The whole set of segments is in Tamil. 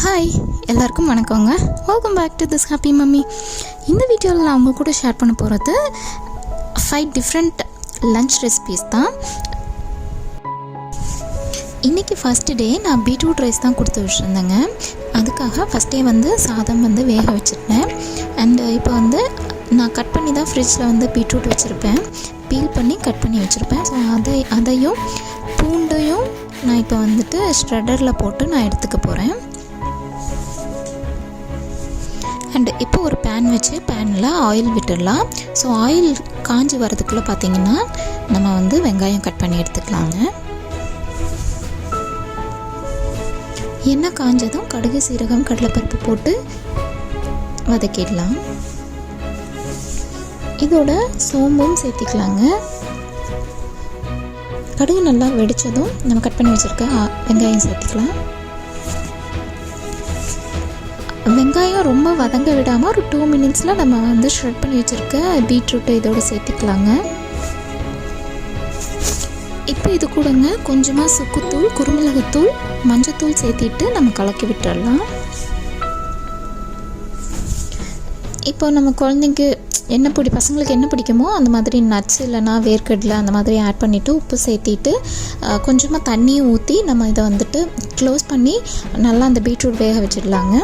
ஹாய் எல்லாருக்கும் வணக்கங்க. Welcome back to this Happy Mummy. இந்த வீடியோவில் நான் உங்கள் கூட ஷேர் பண்ண போகிறது 5 டிஃப்ரெண்ட் லன்ச் ரெசிபீஸ் தான். இன்றைக்கி ஃபஸ்ட்டு டே நான் பீட்ரூட் ரைஸ் தான் கொடுத்து வச்சுருந்தேங்க. அதுக்காக ஃபஸ்ட்டே சாதம் வேக வச்சுருந்தேன். அண்டு இப்போ நான் கட் பண்ணி தான் ஃப்ரிட்ஜில் பீட்ரூட் வச்சுருப்பேன், பீல் பண்ணி கட் பண்ணி வச்சுருப்பேன். ஸோ அதையும் பூண்டையும் நான் இப்போ ஸ்ப்ரெடரில் போட்டு நான் எடுத்துக்க போகிறேன். அண்ட் இப்போ ஒரு பேன் வச்சு பேனில் ஆயில் விட்டுடலாம். ஸோ ஆயில் காஞ்சி வரதுக்குள்ளே பார்த்திங்கன்னா நம்ம வெங்காயம் கட் பண்ணி எடுத்துக்கலாங்க. எண்ணெய் காஞ்சதும் கடுகு, சீரகம், கடலைப்பருப்பு போட்டு வதக்கிடலாம். இதோட சோம்பும் சேர்த்திக்கலாங்க. கடுகு நல்லா வெடித்ததும் நம்ம கட் பண்ணி வச்சுருக்க வெங்காயம் சேர்த்திக்கலாம். வெங்காயம் ரொம்ப வதங்க விடாமல் ஒரு 2 மினிட்ஸில் நம்ம ஷ்ரெட் பண்ணி வச்சுருக்க பீட்ரூட்டை இதோடு சேர்த்துக்கலாங்க. இப்போ இது கூடங்க கொஞ்சமாக சுக்குத்தூள், குருமிளகுத்தூள், மஞ்சத்தூள் சேர்த்திட்டு நம்ம கலக்கி விட்டுடலாம். இப்போ நம்ம குழந்தைங்க பசங்களுக்கு என்ன பிடிக்குமோ அந்த மாதிரி நட்ஸ் இல்லைனா வேர்க்கடலை அந்த மாதிரி ஆட் பண்ணிவிட்டு உப்பு சேர்த்திட்டு கொஞ்சமாக தண்ணியும் ஊற்றி நம்ம இதை க்ளோஸ் பண்ணி நல்லா அந்த பீட்ரூட் வேக வச்சிடலாங்க.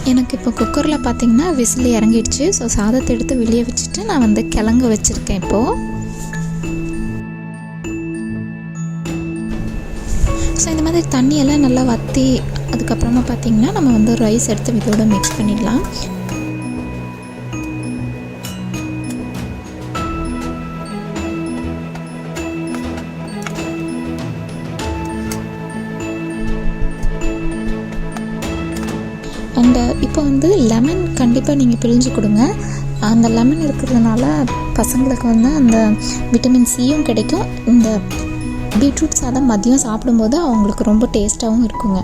எனக்கு இப்போ குக்கரில் பார்த்திங்கன்னா விசில் இறங்கிடுச்சு. ஸோ சாதத்தை எடுத்து வெளியே வச்சுட்டு நான் கிழங்கு வச்சுருக்கேன். இப்போது ஸோ இந்த மாதிரி தண்ணியெல்லாம் நல்லா வற்றி அதுக்கப்புறமா பார்த்திங்கன்னா நம்ம ரைஸ் எடுத்து இதோட மிக்ஸ் பண்ணிடலாம். அண்டு இப்போ லெமன் கண்டிப்பாக நீங்கள் பிழிஞ்சு கொடுங்க. அந்த லெமன் இருக்கிறதுனால பசங்களுக்கு அந்த விட்டமின் சியும் கிடைக்கும். இந்த பீட்ரூட் சாதம் மதியம் சாப்பிடும்போது அவங்களுக்கு ரொம்ப டேஸ்ட்டாகவும் இருக்குங்க.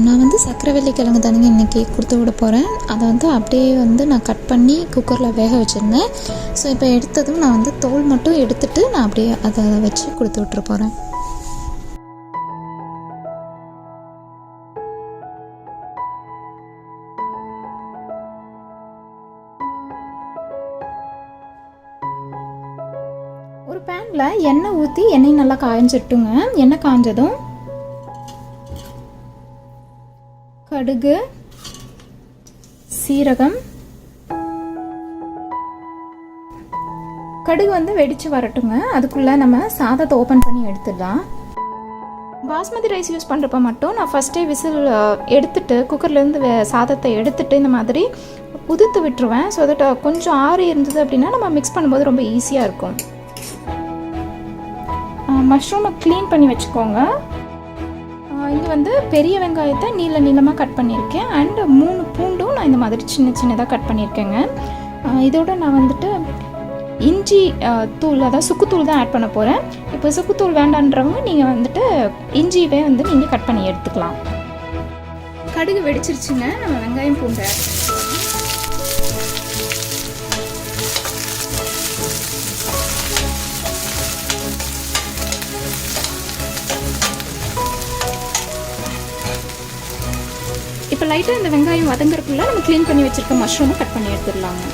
நான் சக்கரவள்ளி கிழங்கு தானுங்க இன்றைக்கி கொடுத்து விட போகிறேன். அதை அப்படியே நான் கட் பண்ணி குக்கரில் வேக வச்சுருந்தேன். ஸோ இப்போ எடுத்ததும் நான் தோல் மட்டும் எடுத்துகிட்டு நான் அப்படியே அதை வச்சு கொடுத்து விட்டுற போகிறேன். ஒரு பேனில் எண்ணெய் ஊற்றி எண்ணெய் நல்லா காய்ஞ்சிட்டுங்க. எண்ணெய் காய்ஞ்சதும் கடுகு, சீரகம், கடுகு வெடிச்சு வரட்டுங்க. அதுக்குள்ளே நம்ம சாதத்தை ஓப்பன் பண்ணி எடுத்துடலாம். பாஸ்மதி ரைஸ் யூஸ் பண்ணுறப்ப மட்டும் நான் ஃபஸ்ட்டே விசில் எடுத்துட்டு குக்கர்லேருந்து சாதத்தை எடுத்துட்டு இந்த மாதிரி உதிர்த்து விட்டுருவேன். ஸோ தட் கொஞ்சம் ஆறி இருந்தது அப்படின்னா நம்ம மிக்ஸ் பண்ணும்போது ரொம்ப ஈஸியாக இருக்கும். மஷ்ரூமை க்ளீன் பண்ணி வச்சுக்கோங்க. இங்கே பெரிய வெங்காயத்தை நீளமாக கட் பண்ணியிருக்கேன். அண்டு 3 பூண்டும் நான் இந்த மாதிரி சின்னதாக கட் பண்ணியிருக்கேங்க. இதோட நான் இஞ்சி தூள், அதாவது சுக்குத்தூள் தான் ஆட் பண்ண போகிறேன். இப்போ சுக்குத்தூள் வேண்டான்றவங்க நீங்கள் இஞ்சியவே நீங்கள் கட் பண்ணி எடுத்துக்கலாம். கடுகு வெடிச்சிருச்சுங்க. நம்ம வெங்காயம் பூண்டை ஆட் பண்ணிக்கலாம். இப்போ லைட்டாக இந்த வெங்காயம் வதங்குறதுக்குள்ள நம்ம க்ளீன் பண்ணி வச்சுருக்க மஷ்ரூமை கட் பண்ணி எடுத்துடலாங்க.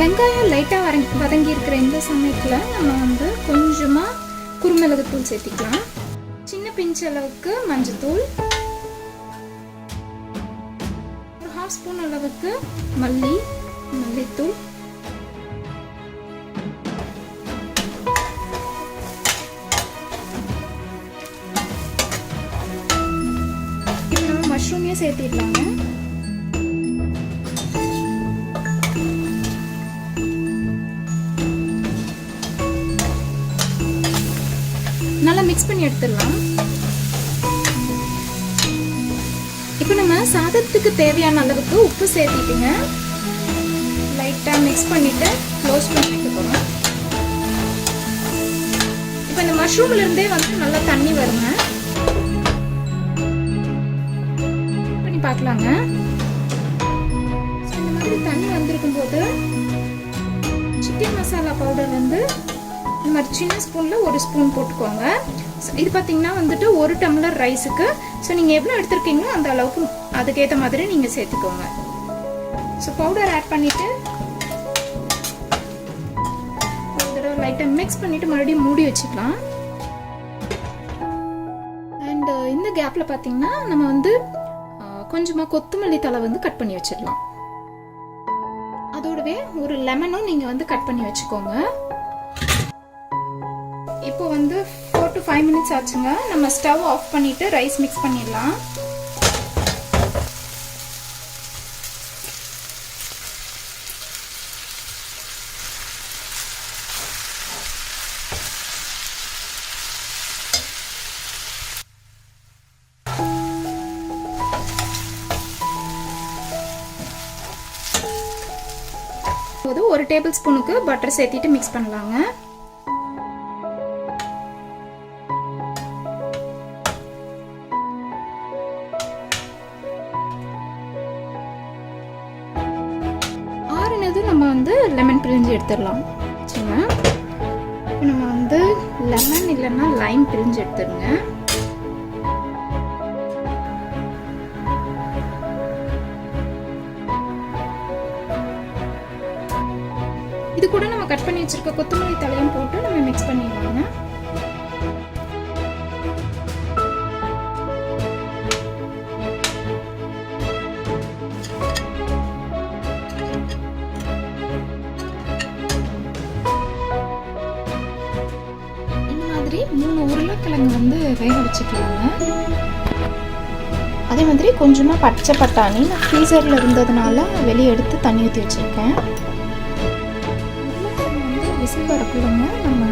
வெங்காயம் லைட்டாக வதங்கி இருக்கிற இந்த சமயத்தில் நம்ம கொஞ்சமாக குருமிளகுத்தூள் சேர்த்திக்கலாம். சின்ன பிஞ்ச் அளவுக்கு மஞ்சத்தூள், 1/2 ஸ்பூன் அளவுக்கு மல்லித்தூள், இப்போ நம்ம மஷ்ரூமையும் சேர்த்திடலாங்க. நல்லா மிக்ஸ் பண்ணி எடுத்துடலாம். இப்போ நம்ம சாதத்துக்கு தேவையான அளவுக்கு உப்பு சேர்த்திட்டுங்க. லைட்டாக மிக்ஸ் பண்ணிவிட்டு க்ளோஸ் பண்ணி வைக்க போகிறோம். மஷ்ரூம்ல இருந்தே வந்து நல்லா தண்ணி வருங்க. பண்ணி பார்க்கலாங்க. இந்த மாதிரி தண்ணி வந்திருக்கும் போது சிக்கன் மசாலா பவுடர் வந்து இந்த மாதிரி சின்ன ஸ்பூனில் 1 ஸ்பூன் போட்டுக்கோங்க. இது பார்த்தீங்கன்னா வந்துட்டு 1 டம்ளர் ரைஸுக்கு. ஸோ நீங்கள் எவ்வளோ எடுத்துருக்கீங்களோ அந்த அளவுக்கு அதுக்கேற்ற மாதிரி நீங்கள் சேர்த்துக்கோங்க. ஸோ பவுடர் ஆட் பண்ணிவிட்டு ஒரு தடவை லைட்டாக மிக்ஸ் பண்ணிவிட்டு மறுபடியும் மூடி வச்சுக்கலாம். அண்ட் இந்த கேப்பில் பார்த்தீங்கன்னா நம்ம வந்து கொஞ்சமாக கொத்தமல்லி தழை வந்து கட் பண்ணி வச்சிடலாம். அதோடவே ஒரு லெமனும் நீங்கள் வந்து கட் பண்ணி வச்சுக்கோங்க. இப்போ வந்து 4 to 5 minutes ஆச்சுங்க. நம்ம ஸ்டவ் ஆஃப் பண்ணிட்டு ரைஸ் மிக்ஸ் பண்ணிடலாம். ஒரு டேபிள் ஸ்பூனுக்கு பட்டர் சேர்த்திட்டு மிக்ஸ் பண்ணலாங்க. நம்ம வந்து லெமன் பிழிஞ்சு எடுத்துடலாம். சரிங்க, இப்போ நம்ம வந்து லெமன் இல்லைன்னா லைம் பிழிஞ்சு எடுத்துருங்க. இது கூட நம்ம கட் பண்ணி வச்சிருக்க கொத்தமல்லி தழையும் போட்டு நம்ம மிக்ஸ் பண்ணிடலாங்க. மாதிரி 3 உருளைக்கிழங்கு வந்து வேக வச்சுக்கலாங்க. அதே மாதிரி கொஞ்சமாக பச்சை பட்டாணி நான் ஃப்ரீசரில் இருந்ததுனால வெளியே எடுத்து தண்ணி ஊற்றி வச்சுருக்கேன். உருளைக்கிழங்கு வந்து விசில் வரக்குள்ளங்க நம்ம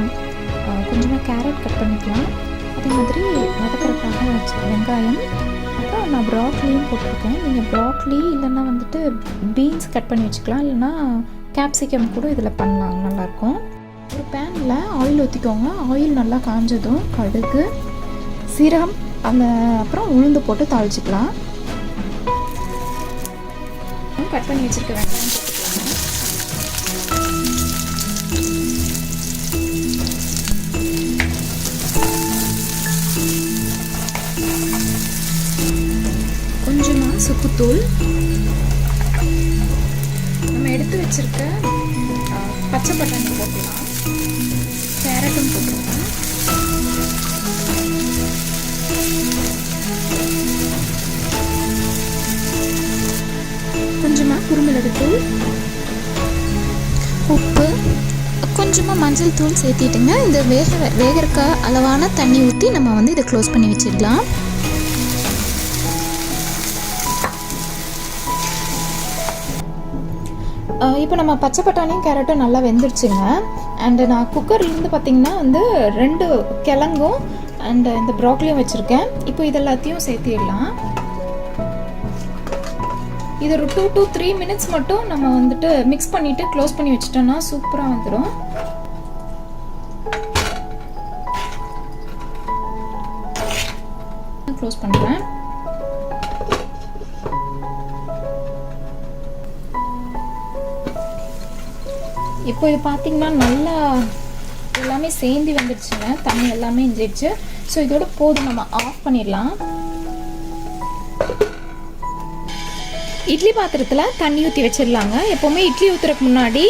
கொஞ்சமாக கேரட் கட் பண்ணிக்கலாம். அதே மாதிரி வதக்கிறதுக்காக வச்ச வெங்காயம், அப்புறம் நான் ப்ராக்லியும் போட்டிருக்கேன். நீங்கள் ப்ராக்லி இல்லைன்னா வந்துட்டு பீன்ஸ் கட் பண்ணி வச்சுக்கலாம், இல்லைன்னா கேப்சிகம் கூட இதில் பண்ணலாம், நல்லாயிருக்கும். ஒரு பேனில் ஆயில் ஊற்றிக்கோங்க. ஆயில் நல்லா காஞ்சதும் கடுகு, சீரகம், அப்புறம் உளுந்து போட்டு தாளிச்சிக்கலாம். கட் பண்ணி வச்சிருக்க வெங்காயம் போட்டுக்கலாங்க. கொஞ்சமாக சுக்குத்தூள், நம்ம எடுத்து வச்சிருக்க பச்சை பட்டாணி போட்டுக்கலாம். கேரட்டும் போட்டுருக்கேன். கொஞ்சமாக குருமிளகு தூள், உப்பு, கொஞ்சமாக மஞ்சள் தூள் சேர்த்திட்டுங்க. இந்த வேகறக்க அளவான தண்ணி ஊற்றி நம்ம வந்து இதை க்ளோஸ் பண்ணி வச்சிடலாம். இப்போ நம்ம பச்சை பட்டாணியும் கேரட்டும் நல்லா வெந்துருச்சுங்க. அண்டு நான் குக்கர்லேருந்து பார்த்தீங்கன்னா வந்து 2 கிழங்கும் அண்டு இந்த ப்ராக்லியும் வச்சுருக்கேன். இப்போ இது எல்லாத்தையும் சேர்த்திடலாம். இது ஒரு 2 to 3 minutes மட்டும் நம்ம வந்துட்டு மிக்ஸ் பண்ணிவிட்டு க்ளோஸ் பண்ணி வச்சிட்டோம்னா சூப்பராக வந்துடும். க்ளோஸ் பண்ணுறேன். இப்போ இது பார்த்தீங்கன்னா நல்லா எல்லாமே சேர்ந்து வந்துடுச்சுங்க. தண்ணி எல்லாமே இஞ்சிடுச்சு. ஸோ இதோட போதும், நம்ம ஆஃப் பண்ணிடலாம். இட்லி பாத்திரத்தில் தண்ணி ஊற்றி வச்சிடலாங்க. எப்போவுமே இட்லி ஊற்றுறதுக்கு முன்னாடி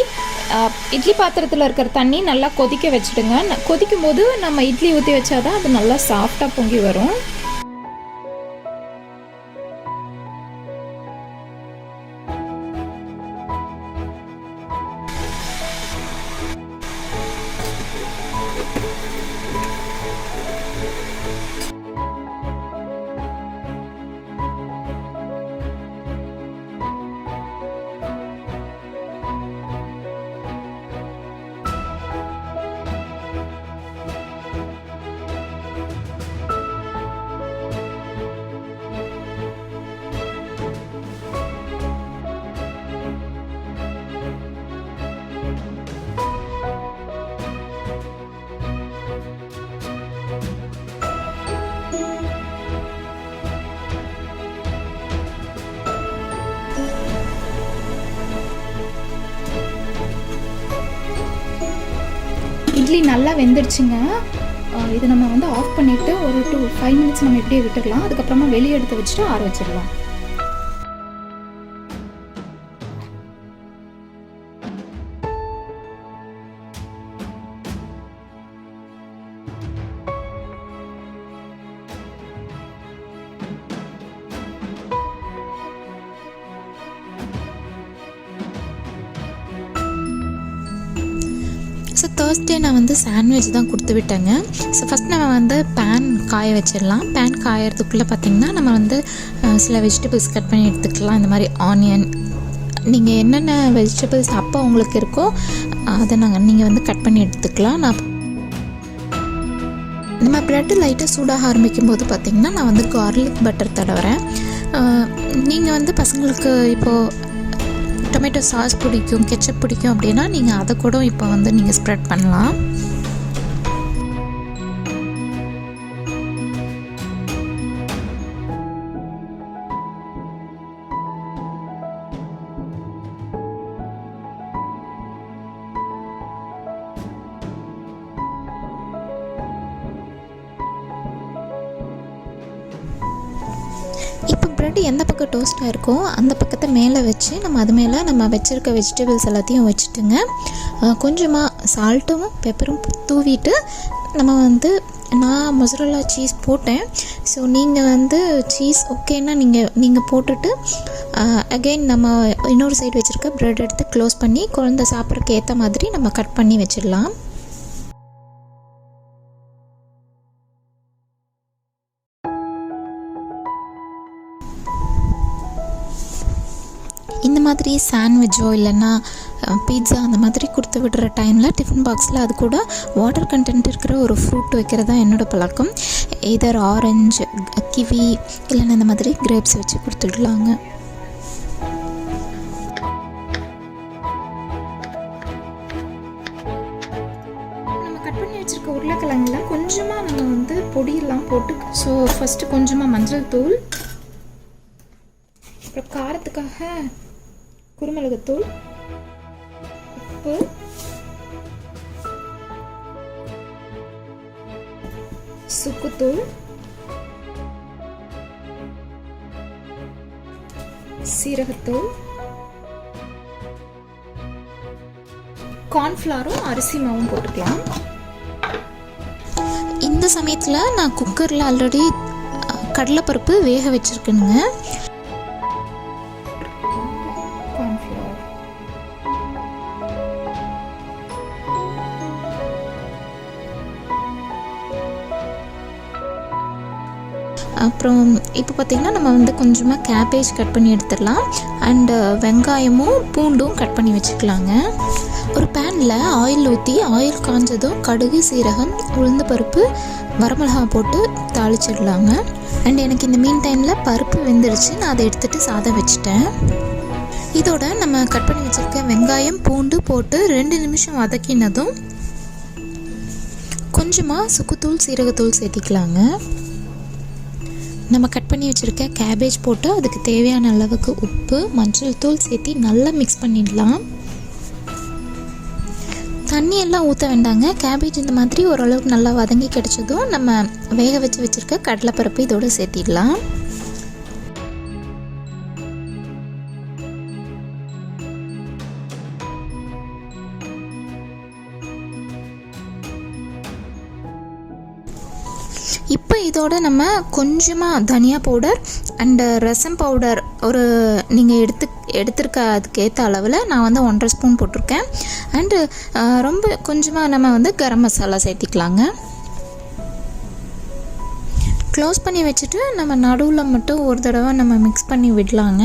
இட்லி பாத்திரத்தில் இருக்கிற தண்ணி நல்லா கொதிக்க வச்சுடுங்க. கொதிக்கும் போது நம்ம இட்லி ஊற்றி வச்சாதான் அது நல்லா சாஃப்டாக பொங்கி வரும். இட்லி நல்லா வெந்துடுச்சுங்க. இதை நம்ம வந்து ஆஃப் பண்ணிவிட்டு ஒரு 5 மினிட்ஸ் நம்ம இப்படியே விட்டுடலாம். அதுக்கப்புறமா வெளியே எடுத்து வச்சுட்டு ஆற வச்சிடலாம். ஸோ தேர்ஸ்டே நான் வந்து சாண்ட்விச் தான் கொடுத்து விட்டேங்க. ஸோ ஃபஸ்ட் நம்ம வந்து பேன் காய வச்சிடலாம். பேன் காயறதுக்குள்ளே பார்த்திங்கன்னா நம்ம வந்து சில வெஜிடபிள்ஸ் கட் பண்ணி எடுத்துக்கலாம். இந்த மாதிரி ஆனியன், நீங்கள் என்னென்ன வெஜிடபிள்ஸ் அப்போ உங்களுக்கு இருக்கோ அதை நீங்கள் வந்து கட் பண்ணி எடுத்துக்கலாம். நம்ம ப்ரெட்டு லைட்டாக சூடாக ஆரம்பிக்கும் போது பார்த்திங்கன்னா நான் வந்து கார்லிக் பட்டர் தடவுறேன். நீங்கள் வந்து பசங்களுக்கு இப்போது டொமேட்டோ சாஸ் பிடிக்கும், கெச்சப் பிடிக்கும் அப்படின்னா நீங்கள் அதை கூட இப்போ வந்து நீங்கள் ஸ்ப்ரெட் பண்ணலாம். இப்போ ப்ரெட் எந்த பக்கம் டோஸ்ட்டாக இருக்கோ அந்த பக்கத்தை மேலே வச்சு நம்ம அது மேலே நம்ம வச்சுருக்க வெஜிடபிள்ஸ் எல்லாத்தையும் வச்சுட்டுங்க, கொஞ்சமாக சால்ட்டும் பெப்பரும் தூவிட்டு நம்ம வந்து நான் மொசரல்லா சீஸ் போட்டேன். ஸோ நீங்கள் வந்து சீஸ் ஓகேன்னா நீங்கள் போட்டுட்டு அகெயின் நம்ம இன்னொரு சைடு வச்சுருக்க ப்ரெட் எடுத்து க்ளோஸ் பண்ணி குழந்தை சாப்பிட்றதுக்கு ஏற்ற மாதிரி நம்ம கட் பண்ணி வச்சிடலாம். இந்த மாதிரி சாண்ட்விச்சோ இல்லைன்னா பீட்சா அந்த மாதிரி கொடுத்து விடுற டைமில் டிஃபன் பாக்ஸில் அது கூட வாட்டர் கண்டென்ட் இருக்கிற ஒரு ஃப்ரூட் வைக்கிறது தான் என்னோடய பழக்கம். இதர் ஆரஞ்சு, கிவி இல்லைன்னா இந்த மாதிரி கிரேப்ஸ் வச்சு கொடுத்துடலாங்க. நம்ம கட் பண்ணி வச்சுருக்க உருளைக்கிழங்குல கொஞ்சமாக நம்ம வந்து பொடியெல்லாம் போட்டு, ஸோ ஃபஸ்ட்டு கொஞ்சமாக மஞ்சள் தூள், அப்புறம் காரத்துக்காக குருமிளகுத்தூள், உப்பு, சுக்குத்தூள், சீரகத்தூள், கார்ன்ஃப்ளவரும் அரிசி மாவும் போட்டுக்கலாம். இந்த சமயத்தில் நான் குக்கரில் ஆல்ரெடி கடலைப்பருப்பு வேக வச்சுருக்கேனுங்க. அப்புறம் இப்போ பார்த்திங்கன்னா நம்ம வந்து கொஞ்சமாக கேபேஜ் கட் பண்ணி எடுத்துடலாம். அண்டு வெங்காயமும் பூண்டும் கட் பண்ணி வச்சுக்கலாங்க. ஒரு பேனில் ஆயில் ஊற்றி ஆயில் காஞ்சதும் கடுகு, சீரகம், உளுந்து பருப்பு, வரமிளகா போட்டு தாளிச்சிடலாங்க. அண்ட் எனக்கு இந்த மீன் டைமில் பருப்பு வெந்துடுச்சு, நான் அதை எடுத்துகிட்டு சாதம் வச்சுட்டேன். இதோட நம்ம கட் பண்ணி வச்சுருக்க வெங்காயம் பூண்டு போட்டு 2 நிமிஷம் வதக்கினதும் கொஞ்சமாக சுக்குத்தூள், சீரகத்தூள் சேர்த்திக்கலாங்க. நம்ம கட் பண்ணி வச்சுருக்க கேபேஜ் போட்டு அதுக்கு தேவையான அளவுக்கு உப்பு, மஞ்சள் தூள் சேர்த்தி நல்லா மிக்ஸ் பண்ணிடலாம். தண்ணியெல்லாம் ஊற்ற வேண்டாங்க. கேபேஜ் இந்த மாதிரி ஓரளவுக்கு நல்லா வதங்கி கிடச்சதும் நம்ம வேக வச்சுருக்க கடலைப்பருப்பு இதோடு சேர்த்திடலாம். இப்போ இதோட நம்ம கொஞ்சமாக தனியா பவுடர் அண்டு ரசம் பவுடர் ஒரு நீங்கள் எடுத்துருக்க அதுக்கேற்ற அளவில் நான் வந்து 1.5 ஸ்பூன் போட்டிருக்கேன். அண்டு ரொம்ப கொஞ்சமாக நம்ம வந்து கரம் மசாலா சேர்த்திக்கலாங்க. க்ளோஸ் பண்ணி வச்சுட்டு நம்ம நடுவில் மட்டும் ஒரு தடவை நம்ம மிக்ஸ் பண்ணி விடலாங்க.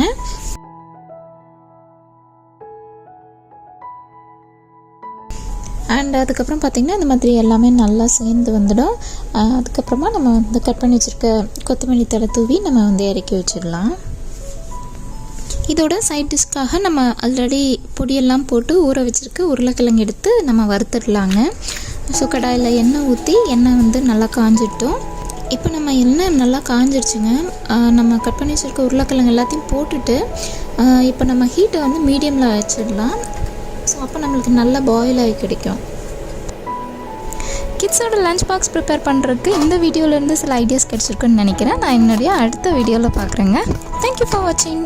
அண்ட் அதுக்கப்புறம் பார்த்திங்கன்னா இந்த மாதிரி எல்லாமே நல்லா சேர்ந்து வந்துடும். அதுக்கப்புறமா நம்ம வந்து கட் பண்ணி வச்சுருக்க கொத்தமல்லி தழை தூவி நம்ம வந்து இறக்கி வச்சிடலாம். இதோட சைட் டிஷ்க்காக நம்ம ஆல்ரெடி பொடியெல்லாம் போட்டு ஊற வச்சுருக்க உருளைக்கிழங்கு எடுத்து நம்ம வறுத்துடலாங்க. ஸோ கடாயில் எண்ணெய் ஊற்றி எண்ணெய் வந்து நல்லா காஞ்சிட்டோம். இப்போ நம்ம எண்ணெய் நல்லா காஞ்சிருச்சுங்க. நம்ம கட் பண்ணி வச்சுருக்க உருளைக்கிழங்கு எல்லாத்தையும் போட்டுட்டு இப்போ நம்ம ஹீட்டை வந்து மீடியமில் வச்சிடலாம். ஸோ அப்போ நம்மளுக்கு நல்லா பாயில் ஆகி கிடைக்கும். கிட்ஸோட லஞ்ச் பாக்ஸ் ப்ரிப்பேர் பண்ணுறதுக்கு இந்த வீடியோலேருந்து சில ஐடியாஸ் கிடச்சிருக்குன்னு நினைக்கிறேன். நான் என்னுடைய அடுத்த வீடியோவில் பார்க்குறேங்க. தேங்க்யூ ஃபார் வாட்சிங்.